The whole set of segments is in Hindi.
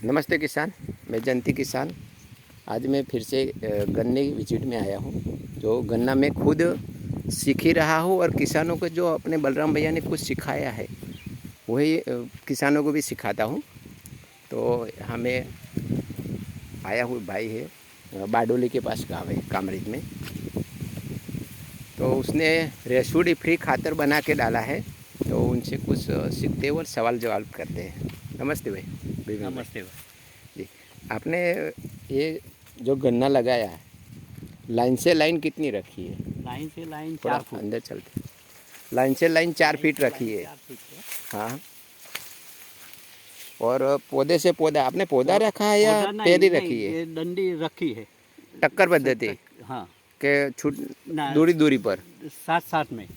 नमस्ते किसान, मैं जयंती किसान। आज मैं फिर से गन्ने की विजिट में आया हूँ। जो गन्ना मैं खुद सीख ही रहा हूँ और किसानों को जो अपने बलराम भैया ने कुछ सिखाया है वही किसानों को भी सिखाता हूँ। तो हमें आया हुआ भाई है बारडोली के पास गाँव है कामरेज में, तो उसने रेसुडी फ्री खातर बना के डाला है। तो उनसे कुछ सीखते और सवाल जवाब करते हैं। नमस्ते भाई। नमस्ते भाई जी, आपने ये जो गन्ना लगाया है लाइन से लाइन कितनी रखी है? लाइन से लाइन थोड़ा 4 फुट अंदर चलते। लाइन से लाइन 4 फीट रखी है। 4 फीट है। हाँ, और पौधे से पौधा आपने पौधा रखा है या पौधा नहीं, पेड़ ही नहीं, रखी है? ये डंडी रखी है। टक्कर पद्धति हाँ, के छूट ना, दूरी दूरी पर साथ साथ में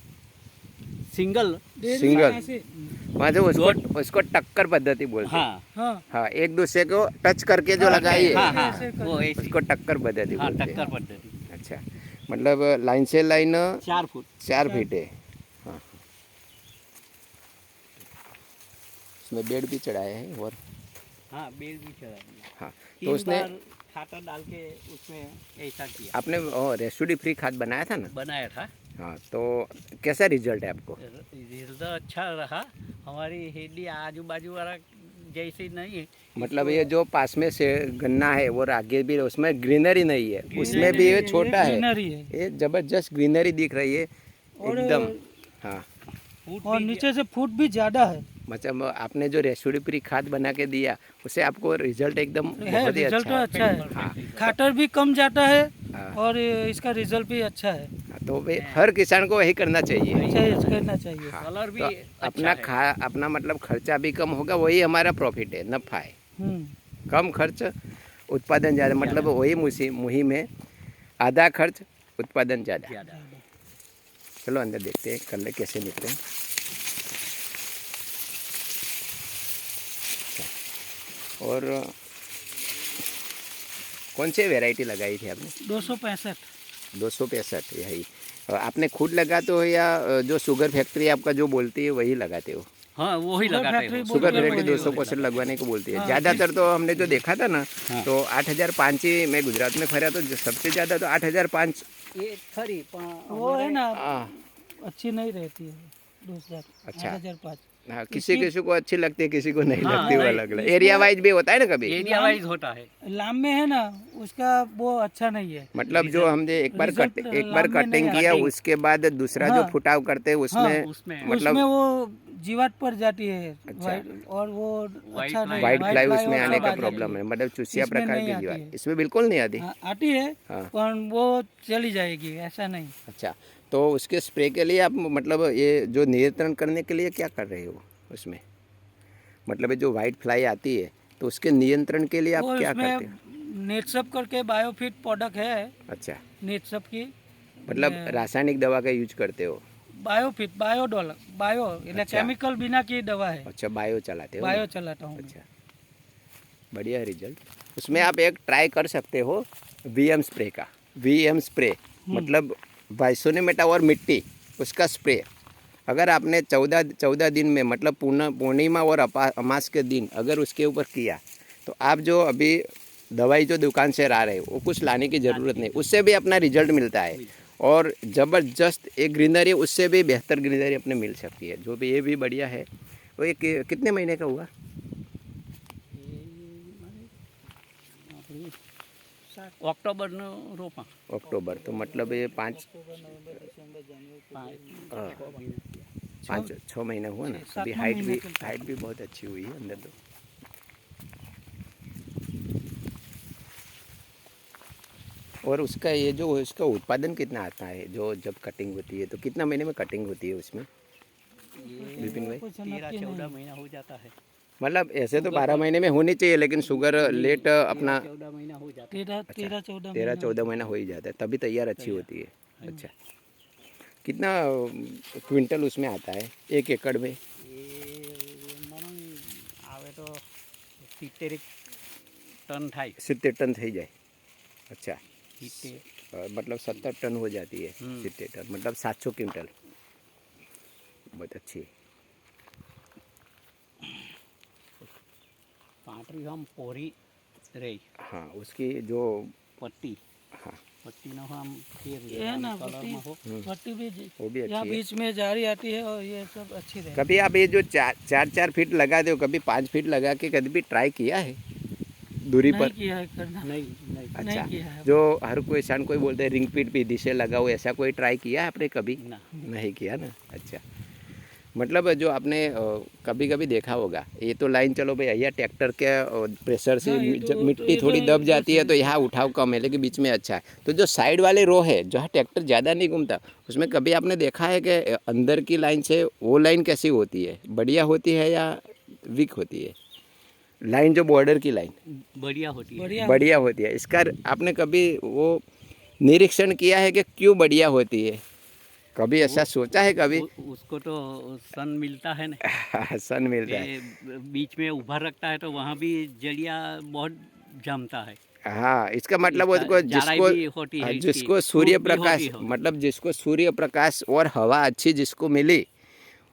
सिंगल वहाँ से उसको टक्कर पद्धति बोलते हैं। हाँ हाँ, एक दूसरे को टच करके जो लगाई हाँ है हाँ वो ऐसी उसको टक्कर पद्धति हाँ बोलते टक्कर हैं। पद्धति अच्छा, मतलब लाइन से लाइन 4 फुट 4 फीट है। हाँ, उसमें बेड भी चढ़ाया है। और हाँ बेल भी चढ़ा दिया। हाँ, तो 3 उसने बार खातर डाल के उसमें ऐसा किया, आपने रेसुडी फ्री खाद बनाया था ना? बनाया था। हाँ, तो कैसा रिजल्ट है आपको? रिजल्ट अच्छा रहा। हमारी हेडी आजू बाजू वाला जैसे नहीं है, मतलब ये जो पास में से गन्ना है और आगे भी उसमें ग्रीनरी नहीं है, उसमें भी ये छोटा है, ये जबरदस्त ग्रीनरी दिख रही है एकदम। हाँ, और नीचे से फूट भी ज़्यादा है। मतलब आपने जो रेसुडी फ्री खाद बना के दिया उससे आपको रिजल्ट एकदम बहुत ही रिजल्ट अच्छा अच्छा है। हाँ, खाटर भी कम जाता है हाँ। और इसका रिजल्ट भी अच्छा है। तो भाई हर किसान को यही करना चाहिए। अच्छा करना चाहिए। हाँ, कलर भी तो अच्छा है। अपना मतलब खर्चा भी कम होगा, वही हमारा प्रॉफिट है, नफा है। कम खर्च उत्पादन ज़्यादा, मतलब वही मुहिम है, आधा खर्च उत्पादन ज़्यादा। चलो अंदर देखते हैं कल कैसे निकले। और कौन सी वैरायटी लगाई थी आपने? 265 265 यही आपने खुद लगाते हो या जो शुगर फैक्ट्री आपका जो बोलती है वही लगाते हो? हाँ वही लगाते हैं। शुगर फैक्ट्री 265 लगवाने को बोलती है। ज़्यादातर तो हमने जो देखा था ना, तो 8005 ही, मैं गुजरात में खड़ा तो सबसे ज़्यादा तो 8005 ये खरी वो है ना, अच्छी नहीं रहती है दूसरा। अच्छा, 8005 हाँ, किसी किसी को अच्छी लगती है, किसी को नहीं हाँ, लगती, वो अलग अलग एरिया वाइज भी होता है ना, कभी एरिया वाइज होता है। लाम में है ना, उसका वो अच्छा नहीं है। मतलब जो हमने एक बार कटिंग किया कटिंग। उसके बाद दूसरा जो फुटाव करते हैं उसमें मतलब उसमें वो जीवात पर जाती है। अच्छा, और वो अच्छा नहीं, वाइट फ्लाई उसमें और आने सब का आ जाती प्रॉब्लम है, मतलब चूसिया इसमें प्रकार नहीं की आती जीवात है। इसमें बिल्कुल नहीं आती। आती है हाँ, पर वो चली जाएगी, ऐसा नहीं। अच्छा, तो उसके स्प्रे के लिए आप मतलब ये जो नियंत्रण करने के लिए क्या कर रहे हो उसमें? मतलब ये जो वाइट फ्लाई आती है तो उसके नियंत्रण के लिए आप क्या करते हो? नेटसप करके बायोफिट प्रोडक्ट है। अच्छा, नेटसप की मतलब रासायनिक दवा का यूज करते हो? बायोफिट बायो अच्छा, केमिकल बिना की दवा है। अच्छा, बायो चलाते हो? बायो चलाता हूँ। अच्छा, बढ़िया रिजल्ट। उसमें आप एक ट्राई कर सकते हो वीएम स्प्रे का। वीएम स्प्रे मतलब बाइसोनेमेटा और मिट्टी उसका स्प्रे। अगर आपने 14 दिन में मतलब पूर्णिमा और अमास के दिन अगर उसके ऊपर किया तो आप जो अभी दवाई जो दुकान से ला रहे हो वो कुछ लाने की ज़रूरत नहीं, उससे भी अपना रिजल्ट मिलता है। और ज़बरदस्त एक ग्रीनरी, उससे भी बेहतर ग्रीनरी अपने मिल सकती है। जो भी ये भी बढ़िया है। वो एक कितने महीने का हुआ? अक्टूबर रोपा। अक्टूबर, तो मतलब ये 5-6 महीना हुआ ना। अभी हाइट भी बहुत अच्छी हुई है अंदर। तो और उसका ये जो इसका उत्पादन कितना आता है, जो जब कटिंग होती है तो कितना महीने में कटिंग होती है उसमें विपिन भाई? 13-14 महीना हो जाता है। मतलब ऐसे तो 12 महीने में होनी चाहिए, लेकिन शुगर लेट अपना 14 महीना हो जाता है। 13-14 महीना हो ही जाता है, तभी तैयार अच्छी होती है। अच्छा, कितना क्विंटल उसमें आता है 1 एकड़ में? आवे तो 70 टन થાય। 70 टन થઈ જાય। अच्छा, 70 मतलब 70 टन हो जाती है। 70 टन मतलब 700 क्विंटल, बहुत अच्छी। 5 पटरी हम पोरी रही हाँ उसकी जो पट्टी हाँ पट्टी न हम फिर ये है ना कलर में हो पट्टी भी वो भी यहाँ अच्छी है। बीच में जारी आती है और ये सब अच्छी रहेगी। कभी आप ये जो 4-4 फीट लगा दो, कभी 5 फीट लगा के कभी ट्राई किया है दूरी नहीं पर? किया है करना, नहीं नहीं अच्छा, नहीं किया है। जो हर कोई इंसान कोई बोलते हैं रिंग पीट भी से लगाओ, ऐसा कोई ट्राई किया है आपने कभी? ना नहीं किया ना। अच्छा, मतलब जो आपने कभी कभी देखा होगा, ये तो लाइन चलो भाई भैया ट्रैक्टर के प्रेशर से हाँ, ये जब तो- मिट्टी ये तो थोड़ी दब जाती है सही तो यहाँ उठाव कम है, लेकिन बीच में अच्छा है। तो जो साइड वाले रो है जहाँ ट्रैक्टर ज़्यादा नहीं घूमता, उसमें कभी आपने देखा है कि अंदर की लाइन से वो लाइन कैसी होती है, बढ़िया होती है या वीक होती है? लाइन जो बॉर्डर की लाइन बढ़िया होती है। बढ़िया बढ़िया होती है। इसका आपने कभी वो निरीक्षण किया है कि क्यों बढ़िया होती है? कभी ऐसा सोचा है कभी? उसको तो सन मिलता है ना, सन मिलता है। ये बीच में उभर रखता है तो वहाँ भी जड़िया बहुत जमता है। हाँ, इसका मतलब इसका उसको जाड़ाई भी होती है इसकी, जिसको धूप सूर्य भी प्रकाश, होती है। मतलब जिसको सूर्य प्रकाश और हवा अच्छी जिसको मिली,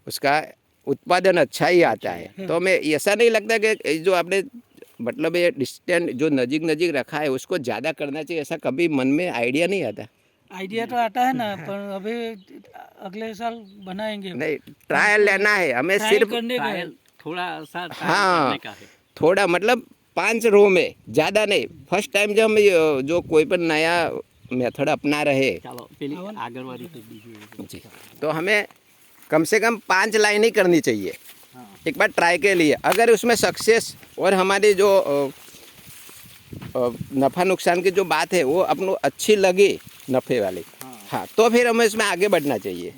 उसका उत्पादन अच्छा ही आता है। तो हमें ऐसा नहीं लगता कि जो आपने मतलब ये डिस्टेंस जो नजीक नजीक रखा है उसको ज़्यादा करना चाहिए, ऐसा कभी मन में आइडिया नहीं आता? आइडिया तो आता है ना, पर अभी अगले साल बनाएंगे। नहीं, ट्रायल लेना है हमें ट्राई सिर्फ, करने का है। ट्रायल थोड़ा सा ट्रायल हाँ। करने का है। थोड़ा मतलब 5 रो में, ज़्यादा नहीं। फर्स्ट टाइम जब हम जो कोई पर नया मेथड अपना रहे चलो पहले आगरवाड़ी से दीजिए। जी, तो हमें कम से कम 5 लाइन ही करनी चाहिए हाँ। एक बार ट्राई के लिए। अगर उसमें सक्सेस और हमारी जो नफ़ा नुकसान की जो बात है वो अपनो अच्छी लगी नफ़े वाली, हाँ, तो फिर हमें इसमें आगे बढ़ना चाहिए।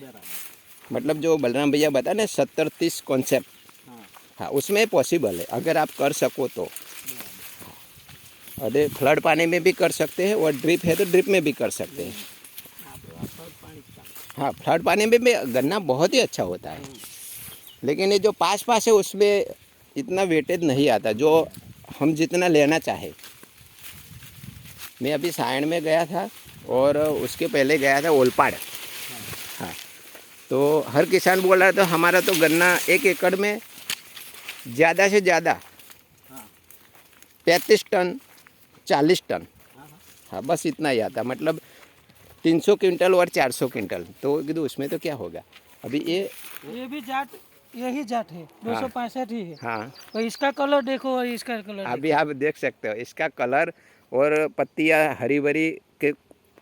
मतलब जो बलराम भैया बताए ना 70-30 कॉन्सेप्ट, हाँ उसमें पॉसिबल है अगर आप कर सको तो। अरे फ्लड पानी में भी कर सकते हैं और ड्रिप है तो ड्रिप में भी कर सकते हैं। हाँ, फ्लड पानी में भी गन्ना बहुत ही अच्छा होता है, लेकिन ये जो पास पास है उसमें इतना वेटेज नहीं आता जो हम जितना लेना चाहे। मैं अभी सायण में गया था और उसके पहले गया था ओलपाड़, हाँ, तो हर किसान बोल रहा था हमारा तो गन्ना 1 एकड़ में ज़्यादा से ज़्यादा 35 टन 40 टन, हाँ बस इतना ही आता, मतलब 300 क्विंटल और 400 क्विंटल। तो किधर उसमें तो क्या होगा। अभी ये भी जाट, यही जाट है, 265 ही है। हाँ, और इसका कलर देखो और इसका कलर अभी आप देख सकते हो इसका कलर और पत्तियाँ हरी भरी के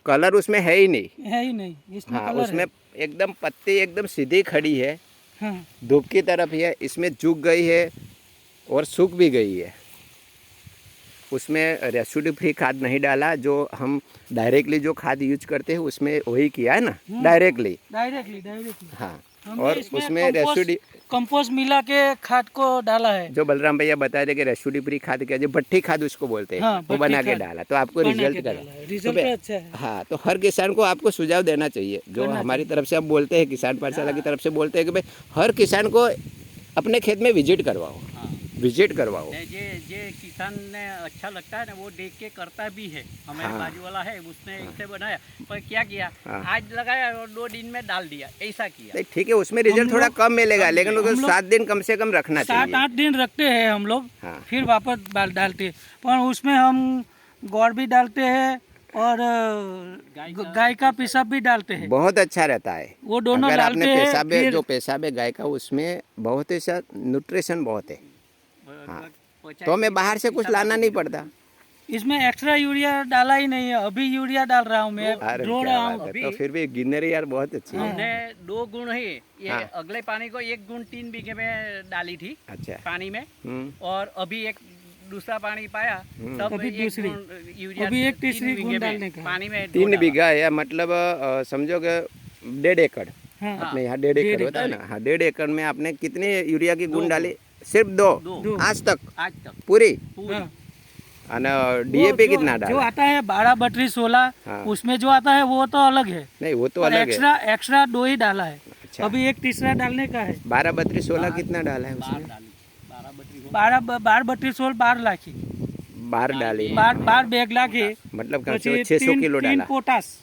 कलर उसमें है ही नहीं। है ही नहीं, इसमें हाँ, कलर उसमें एकदम पत्ती एकदम सीधी खड़ी है, है। हाँ, धूप की तरफ ही है, इसमें झुक गई है और सूख भी गई है। उसमें रेसिड्यू फ्री खाद नहीं डाला, जो हम डायरेक्टली जो खाद यूज करते हैं उसमें वही किया है ना, डायरेक्टली। डायरेक्टली हाँ, हमने और उसमें रेसिड्यू कंपोस्ट मिला के खाद को डाला है। जो बलराम भैया बताए थे कि रेसिड्यू फ्री खाद क्या, जो भट्टी खाद उसको बोलते हैं, हाँ, वो बना के खाद डाला तो आपको बना रिजल्ट के करा। डाला है। रिजल्ट तो अच्छा है। हाँ, तो हर किसान को आपको सुझाव देना चाहिए, जो हमारी तरफ से आप बोलते हैं, किसान पाठशाला की तरफ से बोलते हैं कि भाई हर किसान को अपने खेत में विजिट करवाओ, विजिट करवाओ। जे किसान ने अच्छा लगता है ना वो देख के करता भी है। हमारे हाँ। बाजू वाला है उसने इसे बनाया, पर क्या किया, हाँ। आज लगाया और 2 दिन में डाल दिया, ऐसा किया। नहीं, ठीक है, उसमें रिजल्ट थोड़ा कम मिलेगा, लेकिन उसको 7 दिन कम से कम रखना चाहिए। 7-8 दिन रखते हैं हम लोग, हाँ। फिर वापस डालते हैं। पर उसमें हम गौड़ भी डालते हैं और गाय का पेशाब भी डालते हैं। बहुत अच्छा रहता है वो दोनों अगर डालते आपने हैं, पेशाब है, फिर- जो पेशाब है गाय का, उसमें बहुत ही सा न्यूट्रिशन बहुत है। हाँ, तो हमें बाहर से कुछ लाना नहीं पड़ता। इसमें एक्स्ट्रा यूरिया डाला ही नहीं है, अभी यूरिया डाल रहा हूँ मैं, अरे ड्रो क्या रहा बात हूँ। है, तो फिर भी गिनरी यार बहुत अच्छी है। हमने 2 गुण ही ये हाँ। अगले पानी को 1 गुण 3 बीघे में डाली थी अच्छा, पानी में, हम्म, और अभी एक दूसरा पानी पाया तब अभी 1 दूसरी। गुण यूरिया, अभी एक 3 तीसरी बीघे गुण में डालने का। पानी में 3 डाला। बीघा है, मतलब समझो कि 1.5 एकड़। हाँ, अपने यहाँ 1.5 एकड़ होता है ना, हाँ, 1.5 एकड़ में आपने कितनी यूरिया की गुण डाली? सिर्फ 2 दो। आज तक आज तक पूरी। पूरी। हाँ। और डीएपी जो- कितना जो डाला? आता है 12-32-16, हाँ। उसमें जो आता है वो तो अलग है, नहीं, वो तो और अलग है। एक्स्ट्रा 2 ही डाला है। अच्छा, अभी एक तीसरा डालने का है। 12-32-16 कितना डाला है उसमें? 12-32-16 12 लाखी, 12 डाली है। 12 बैग लाखी, मतलब कम से પછી कम 600 किलो 3 डाला, पोटास।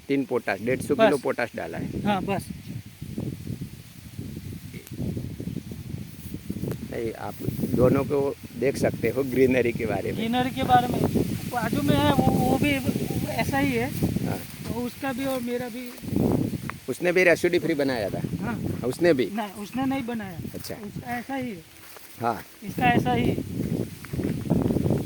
3 पोटास, 150 बस। किलो पोटास डाला है। हाँ बस। नहीं, आप दोनों को देख सकते हो ग्रीनरी के बारे में। ग्रीनरी के बारे में बाजू में है वो भी ऐसा ही है। हाँ, तो उसका भी और मेरा भी। उसने भी रेसिडी फ्री बनाया था। हाँ, उसने भी। नहीं उसने नहीं बनाया। अच्छा। उसका ऐसा ही है। हाँ, इसका ऐसा ही है।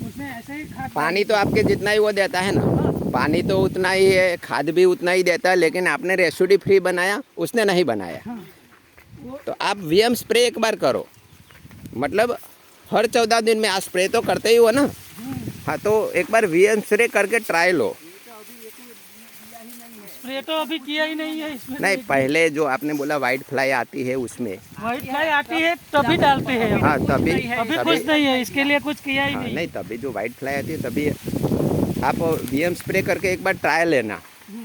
उसने ऐसा ही खाद पानी तो आपके जितना ही वो देता है ना, हाँ, पानी तो उतना ही है, खाद भी उतना ही देता है, लेकिन आपने रेसिडी फ्री बनाया, उसने नहीं बनाया। हाँ, वो तो आप वीएम स्प्रे एक बार करो, मतलब हर 14 दिन में आप स्प्रे तो करते ही हो ना। हाँ, तो एक बार वीएम स्प्रे करके ट्राई लो। स्प्रे तो अभी किया ही नहीं है इसमें। नहीं, पहले जो आपने बोला वाइट फ्लाई आती है उसमें। व्हाइट फ्लाई आती है तभी डालते हैं हम। हाँ, तभी अभी कुछ नहीं है, इसके लिए कुछ किया ही हाँ, नहीं। नहीं, तभी जो वाइट फ्लाई आती है तभी आप वीएम स्प्रे करके एक बार ट्राई लेना।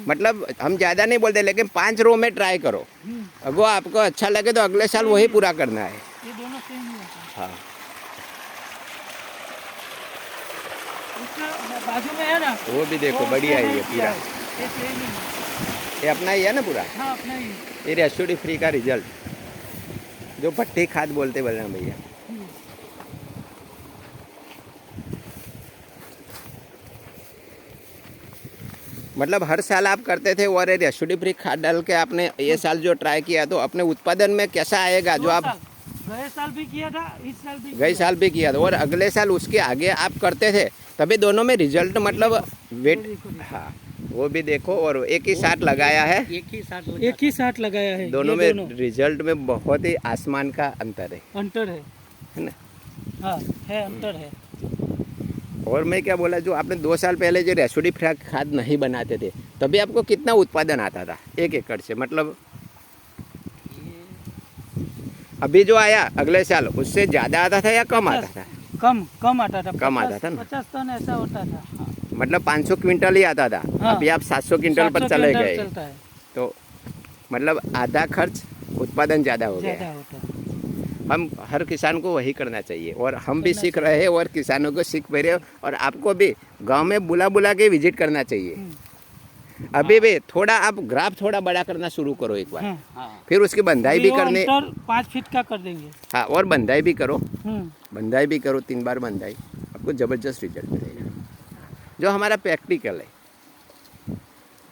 मतलब हम ज़्यादा नहीं बोलते, लेकिन 5 रो में ट्राई करो। अगर आपको अच्छा लगे तो अगले साल वही पूरा करना है। ये दोनों सेम ही होता है। हाँ, उसका बाजू में है ना, वो भी देखो वो बढ़िया उसने है ये नहीं किया पूरा। है। ये सेम ही है। ये अपना ही है ना पूरा। हाँ, अपना ही। ये रेसिडी फ्री का रिजल्ट जो भट्टी खाद बोलते बलराम भैया। मतलब हर साल आप करते थे और ये रेसिडी फ्री खाद डाल के आपने ये साल जो ट्राई किया, तो अपने उत्पादन में कैसा आएगा जो आप गए साल भी किया था, इस साल भी गए साल भी किया था और अगले साल उसके आगे आप करते थे, तभी दोनों में रिजल्ट मतलब वेट। हाँ, वो भी देखो, और एक ही साथ लगाया है, एक ही साथ लगाया है। दोनों ये में रिजल्ट में बहुत ही आसमान का अंतर है अंतर है ना। हाँ, है अंतर है। और मैं क्या बोला, जो आपने 2 साल पहले जो रेसिडी फ्री खाद नहीं बनाते थे, तभी आपको कितना उत्पादन आता था 1 एकड़ से? मतलब अभी जो आया अगले साल उससे ज़्यादा आता था या कम आता था? कम आता था। कम आता था ना। 50 टन ऐसा होता था। मतलब 500 क्विंटल ही आता था। हाँ। अभी आप 700 क्विंटल पर 700 चले क्विंटल गए, चलता है। तो मतलब आधा खर्च उत्पादन ज़्यादा हो ज्यादा गया। होता है। हम हर किसान को वही करना चाहिए, और हम भी सीख रहे हैं और किसानों को सीख रहे हैं, और आपको भी गांव में बुला बुला के विजिट करना चाहिए। अभी भी थोड़ा आप ग्राफ थोड़ा बड़ा करना शुरू करो एक बार, हाँ। फिर उसकी बंधाई भी करने। 5 फीट का कर देंगे। हाँ, और बंधाई भी करो, हम्म। बंधाई भी करो, 3 बार बंधाई, आपको ज़बरदस्त रिजल्ट मिलेगा। जो हमारा प्रैक्टिकल है,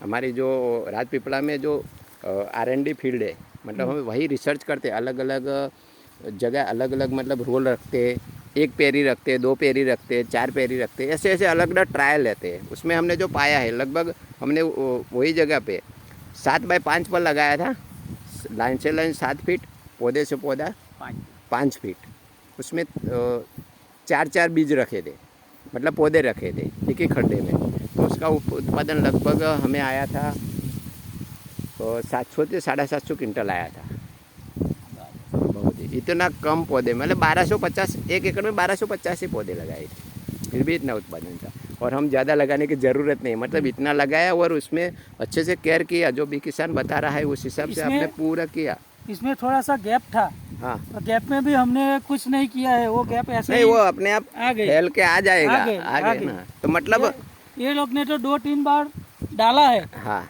हमारी जो राजपीपला में जो R&D फील्ड है, मतलब हम वही रिसर्च करते, अलग अलग जगह अलग अलग मतलब रोल रखते, 1 पेरी रखते, 2 पेरी रखते, 4 पेरी रखते, ऐसे ऐसे अलग अलग ट्रायल लेते हैं। उसमें हमने जो पाया है, लगभग हमने वही जगह पे 7 बाय 5 पर लगाया था, लाइन से लाइन 7 फीट, पौधे से पौधा 5 फीट, उसमें 4-4 बीज रखे थे, मतलब पौधे रखे थे एक ही खड्डे में। तो उसका उत्पादन लगभग हमें आया था 700 से 750 क्विंटल आया था। बहुत ही इतना कम पौधे, मतलब 1250, 1 एकड़ में 1250 ही पौधे लगाए थे, फिर भी इतना उत्पादन था। और हम ज़्यादा लगाने की ज़रूरत नहीं, मतलब इतना लगाया और उसमें अच्छे से केयर किया, जो भी किसान बता रहा है उस हिसाब से आपने पूरा किया। इसमें थोड़ा सा गैप था। हाँ, तो गैप में भी हमने कुछ नहीं किया है, वो गैप ऐसे नहीं, ही वो अपने आप आ गई। फैल के आ जाएगा, आ गए। ना। तो मतलब ये लोग ने तो 2-3 बार डाला है, हाँ,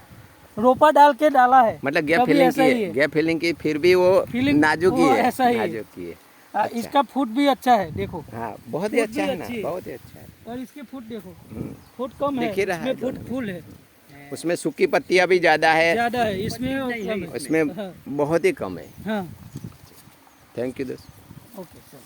रोपा डाल के डाला है, मतलब गैप कभी फिलिंग ऐसा ही की, है। गैप फिलिंग की, फिर भी वो Filling नाजुक ही वो है, ऐसा ही है। नाजुक ही है। इसका फुट भी अच्छा है, देखो। हाँ, बहुत ही फुट अच्छा भी है ना, अच्छी है। बहुत ही अच्छा है। और इसके फुट देखो, हम्म, फुट कम है, दिख ही रहा है इसमें फुट दोनों में। फुल है, उसमें सूखी पत्तियां भी ज़्यादा है, ज्यादा है, इसमें कम है। उसमें हाँ। बहुत ही कम है। हाँ, थैंक यू दोस्त। Okay sir.